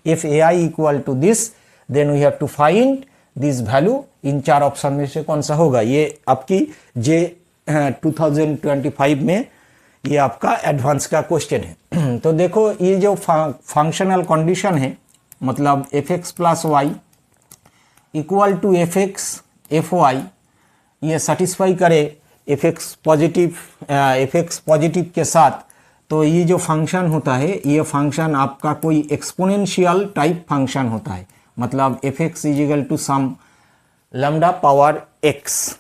If a I equal to this then we have to find this value. इन 4 option में से कौन सा होगा? ये आपकी जे 2025 में ये आपका एडवांस का क्वेश्चन है। तो देखो ये जो फंक्शनल कंडीशन है, मतलब F X plus Y equal to F X F Y, ये सेटिस्फाई करे एफ एक्स पॉजिटिव के साथ, तो ये जो फंक्शन होता है ये फंक्शन आपका कोई एक्सपोनेंशियल टाइप फंक्शन होता है। मतलब F X is equal to some lambda power X.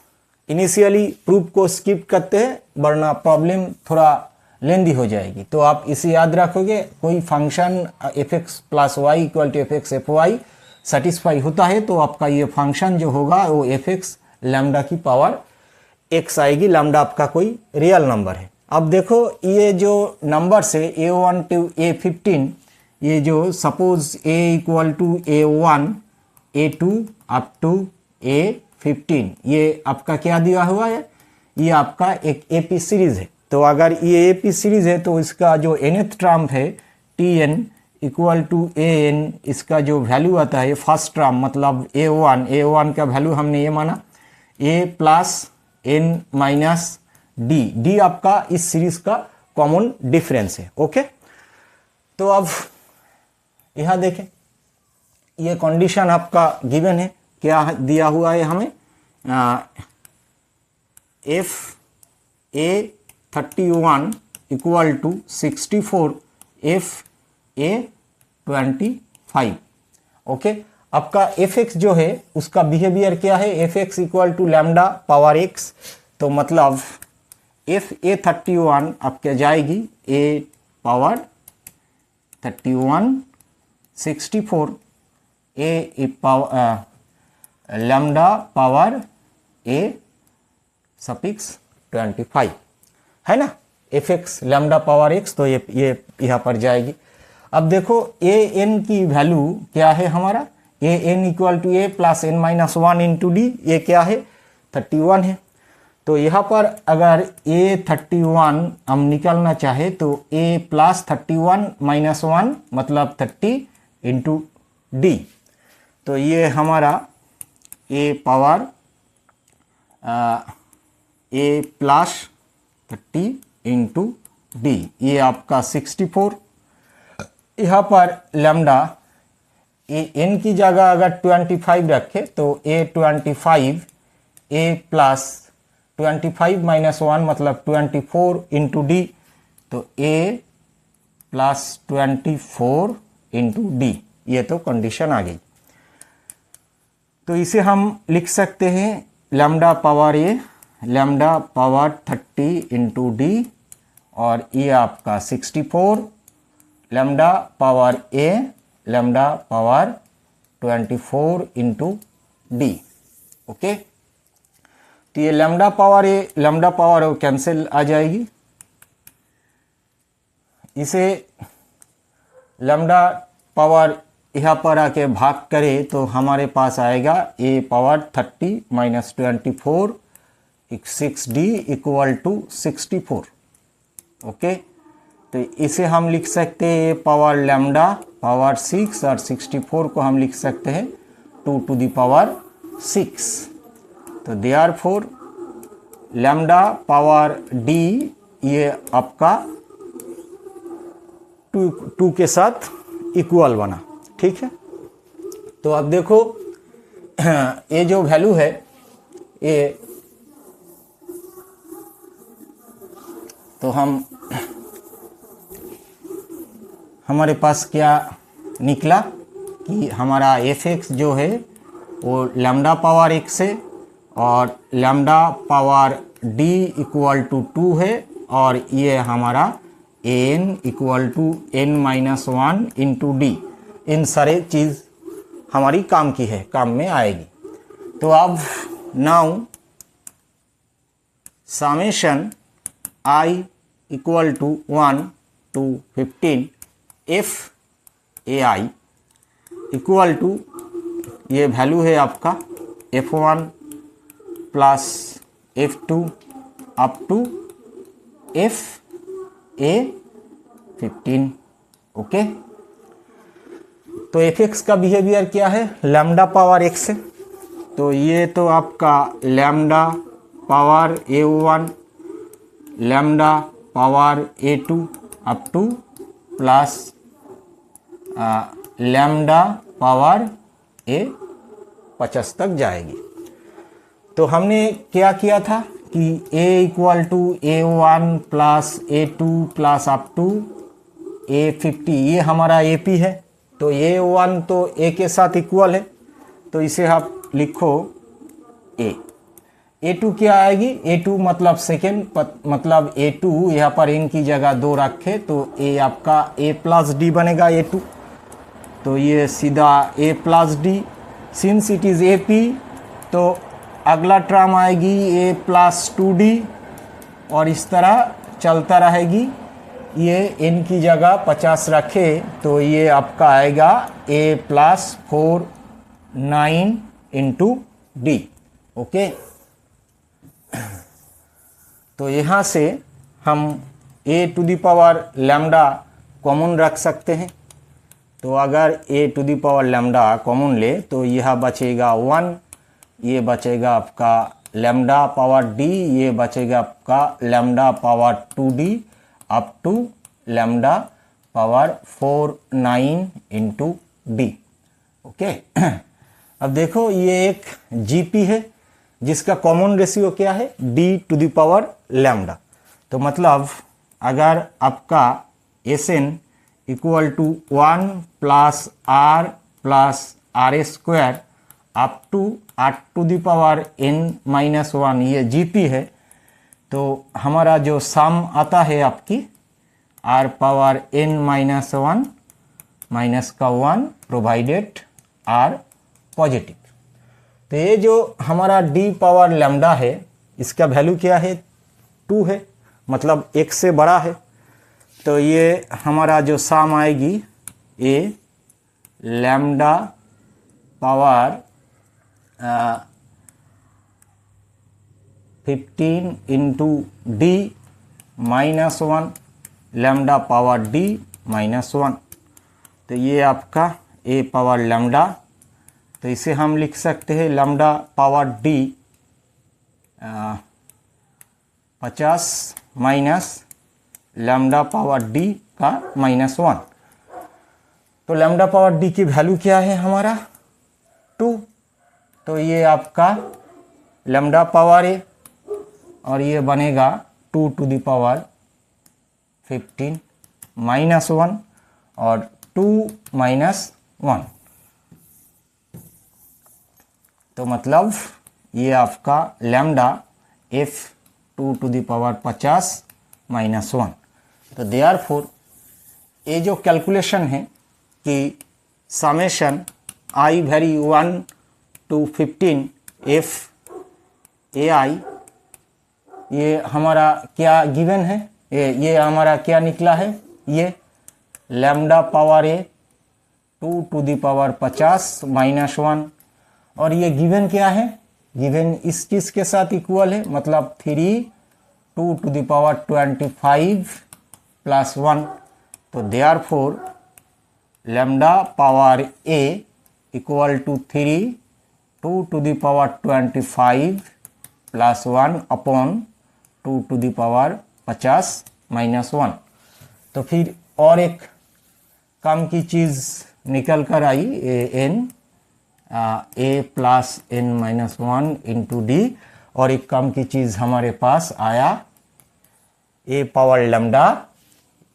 Initially proof को स्किप करते हैं वरना प्रॉब्लम थोड़ा लेंदी हो जाएगी। तो आप इसे याद रखोगे, कोई function F X plus Y equal to F X F Y satisfy होता है तो आपका ये फंक्शन जो होगा वो एफ एक्स लैम्डा की पावर एक्स आएगी। लैम्डा आपका कोई रियल नंबर है। अब देखो ये जो नंबर से A1 टू A15, ये जो suppose A equal to A1 A2 up to A15, ये आपका क्या दिया हुआ है? ये आपका एक AP सीरीज है। तो अगर ये AP सीरीज है तो इसका जो nth टर्म है Tn इक्वल टू an, इसका जो वैल्यू आता है फर्स्ट टर्म मतलब A1 का वैल्यू हमने ये माना a plus n minus D आपका इस सीरीज का कॉमन डिफरेंस है। ओके, तो अब यहां देखें, ये कंडीशन आपका गिवन है, क्या दिया हुआ है हमें? F A 31 equal to 64 F A 25। Okay, आपका एफ एक्स जो है उसका बिहेवियर क्या है? F X equal to lambda power X. तो मतलब एफ ए 31 आपके जाएगी A power 31 64 A power lambda power A suffix 25 है ना, F X lambda power X. तो ये यहाँ पर जाएगी। अब देखो ए एन की वैल्यू क्या है हमारा? A n equal to a plus n minus 1 into d, ये क्या है? 31 है। तो यहाँ पर अगर ए 31 हम निकालना चाहे तो ए प्लस 31 माइनस 1 मतलब 30 इंटू डी। तो ये हमारा ए पावर ए प्लस 30 इंटू डी, ये आपका 64। यहाँ पर लैम्डा ए एन की जगह अगर 25 रखे तो ए 25 ए प्लस 25 माइनस 1 मतलब 24 इंटू डी। तो ए प्लस 24 इंटू डी, ये तो कंडीशन आ गई। तो इसे हम लिख सकते हैं lambda power a lambda power 30 into D, और ये आपका 64 lambda power a lambda power 24 into D. Okay, तो ये lambda power a lambda power cancel आ जाएगी। इसे लैम्डा पावर यहाँ पर आके भाग करे तो हमारे पास आएगा a power 30 minus 24 6d equal to 64। Okay, तो इसे हम लिख सकते हैं पावर लैम्डा पावर 6 और 64 को हम लिख सकते हैं 2 टू द पावर 6। तो देयरफॉर लैम्डा पावर डी ये आपका 2 के साथ इक्वल बना। ठीक है, तो अब देखो ये जो वैल्यू है ये, तो हमारे पास क्या निकला कि हमारा एफ एक्स जो है वो लैम्डा पावर एक्स है और lambda power d equal to 2 है, और ये हमारा n equal to n minus 1 into d. इन सारे चीज़ हमारी काम की है, काम में आएगी। तो अब now summation I equal to 1 to 15 F A I equal to, ये वैल्यू है आपका F1 plus F2 up to FA15। Okay, तो एफ एक्स का बिहेवियर क्या है, लैम्डा पावर एक्स है, तो ये तो आपका lambda power A1 lambda power A2 up two plus lambda power A50 तक जाएगी। तो हमने क्या किया था कि A equal to A1 plus A2 plus up to A50, ये हमारा AP है, तो A1 तो A के साथ इक्वल है, तो इसे आप लिखो A। A2 क्या आएगी, A2 मतलब सेकेंड, मतलब A2 यहाँ पर n की जगह 2 रखे तो A आपका A प्लस डी बनेगा A2, तो ये सीधा A plus D. Since it is AP तो अगला टर्म आएगी A प्लस 2D और इस तरह चलता रहेगी। ये n की जगह 50 रखे तो ये आपका आएगा A plus 4 9 into D. Okay, तो यहाँ से हम A to the power lambda common रख सकते हैं। तो अगर A to the power lambda common ले तो यह बचेगा 1, ये बचेगा आपका लैम्डा पावर D, ये बचेगा आपका lambda power 2D up to lambda power 4 9 into D. Okay, अब देखो ये एक GP है जिसका कॉमन रेशियो क्या है, D to the power lambda. तो मतलब अगर आपका Sn equal to 1 plus R plus RA square up to R to the power n minus 1, ये GP है, तो हमारा जो सम आता है आपकी R power n minus 1 minus का 1 प्रोवाइडेड R पॉजिटिव। तो ये जो हमारा D पावर लैम्डा है इसका वैल्यू क्या है, 2 है, मतलब 1 से बड़ा है। तो ये हमारा जो सम आएगी A lambda power 15 into D minus 1 lambda power D minus 1। तो ये आपका A पावर लैम्डा, तो इसे हम लिख सकते हैं lambda power D 50 minus lambda power D का माइनस 1। तो लैम्डा पावर D की वैल्यू क्या है हमारा 2, तो ये आपका लैम्डा पावर A और ये बनेगा 2 टू दी पावर 15 माइनस 1 और 2 माइनस 1। तो मतलब ये आपका lambda F 2 to the power 50 minus 1। तो देयरफॉर ये जो कैलकुलेशन है कि summation I vary 1 to 15 F AI, ये हमारा क्या गिवन है, ये हमारा क्या निकला है, ये lambda power A 2 to the power 50 minus 1, और ये गिवन क्या है, गिवन इस चीज़ के साथ इक्वल है, मतलब 3 2 टू दी पावर 25 प्लस 1। तो therefore lambda power A equal to 3 2 to the power 25 plus 1 upon 2 to the power 50 minus 1। तो फिर और एक काम की चीज़ निकल कर आई, A plus n minus 1 into D, और एक काम की चीज़ हमारे पास आया A power lambda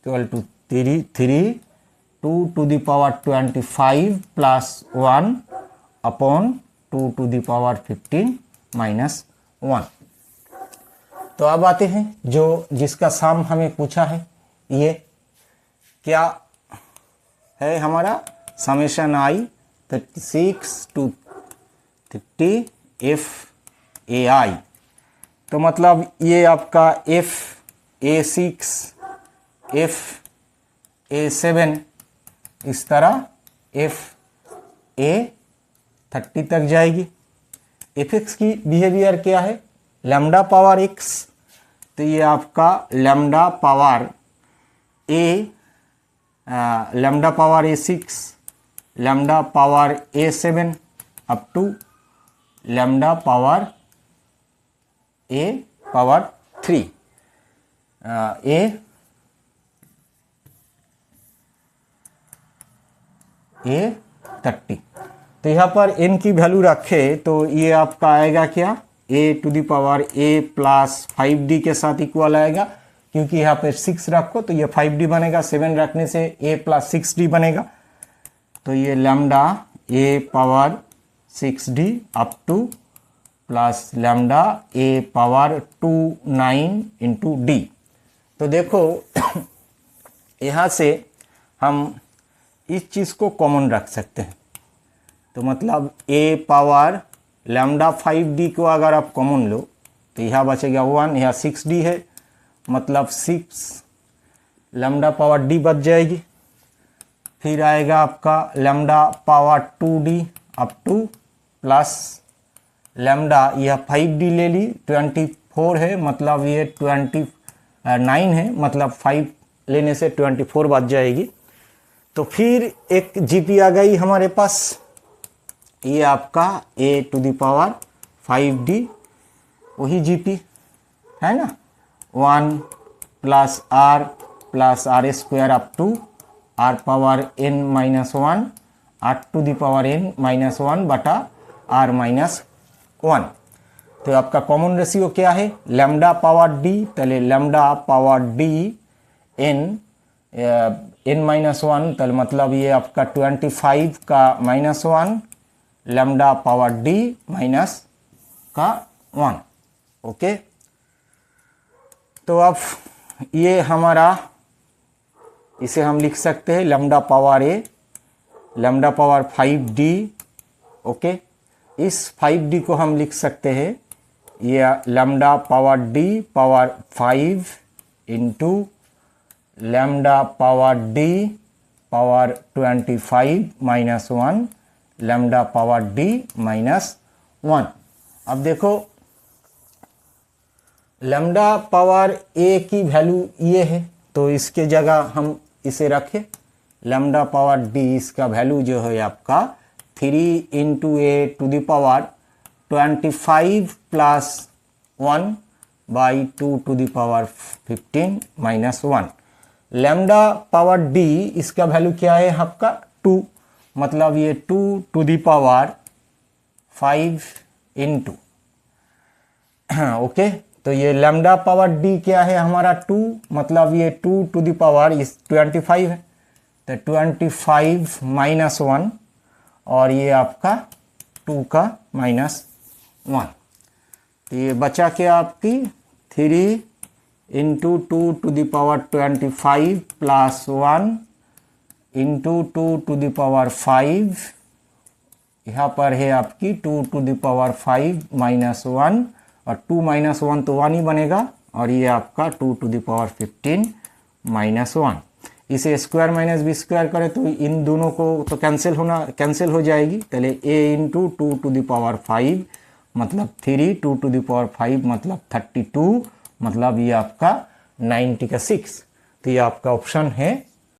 equal to 3 2 to the power 25 plus 1 upon 2 to the power 15 minus 1। तो अब आते हैं जो जिसका सम हमें पूछा है, ये क्या है हमारा summation I 36 to 30 F AI। तो मतलब ये आपका F A6 F A7 इस तरह F A30 तक जाएगी। Fx की बिहेवियर क्या है, लैम्डा पावर x, तो ये आपका lambda power A lambda power A6 lambda power A7 up to lambda power A power 3 A30। तो यहाँ पर n की वैल्यू रखे तो ये आपका आएगा क्या, a to the power a plus 5d के साथ इक्वल आएगा, क्योंकि यहाँ पे 6 रखो तो ये 5d बनेगा, 7 रखने से a प्लस 6d बनेगा। तो ये lambda a power 6d up two plus lambda a power 29 into D. तो देखो यहाँ से हम इस चीज़ को कॉमन रख सकते हैं, तो मतलब a पावर लैम्डा 5d को अगर आप कॉमन लो तो यहाँ बचेगा 1, यहाँ 6d है, मतलब 6 लैम्डा पावर d बच जाएगी। फिर आएगा आपका lambda power 2d up two plus lambda, यह 5d ले ली, 24 है, मतलब ये 29 है, मतलब 5 लेने से 24 बच जाएगी। तो फिर एक जीपी आ गई हमारे पास, ये आपका a to the power 5d, वही जीपी है ना, 1 plus r square up to r power n minus 1, r to the power n minus 1 बटा r माइनस 1। तो आपका कॉमन रेशियो क्या है, लैम्डा पावर d, तले lambda power d n minus 1, तो मतलब ये आपका 25 का minus 1 lambda power d minus का 1। ओके, तो अब ये हमारा, इसे हम लिख सकते हैं lambda power a, lambda power 5d। Okay, इस 5d को हम लिख सकते हैं ये lambda power d power 5 into lambda power d power 25 minus 1 lambda power d minus 1। अब देखो लैम्डा पावर a की वैल्यू ये है, तो इसके जगह हम इसे रखें लैम्डा पावर d, इसका वैल्यू जो है आपका 3 into a to the power 25 plus 1 by 2 to the power 15 minus 1। Lambda power d, इसका वैल्यू क्या है आपका 2, मतलब ये 2 to the power 5 into, okay. तो ये लैम्डा पावर d क्या है हमारा 2, मतलब ये 2 टू द पावर इस 25 है, तो 25 माइनस 1 और ये आपका 2 का माइनस 1। तो ये बचा क्या आपकी 3 into 2 to the power 25 plus 1 into 2 to the power 5, यहाँ पर है आपकी 2 टू द पावर 5 माइनस 1, और 2 माइनस 1 तो 1 ही बनेगा, और ये आपका 2 टू द पावर 15 माइनस 1। इसे स्क्वायर माइनस बी स्क्वायर करें तो इन दोनों को तो कैंसिल हो जाएगी। पहले a into 2 to the power 5 मतलब 3, 2 टू द पावर 5 मतलब 32, मतलब ये आपका 90 का 6। तो ये आपका ऑप्शन है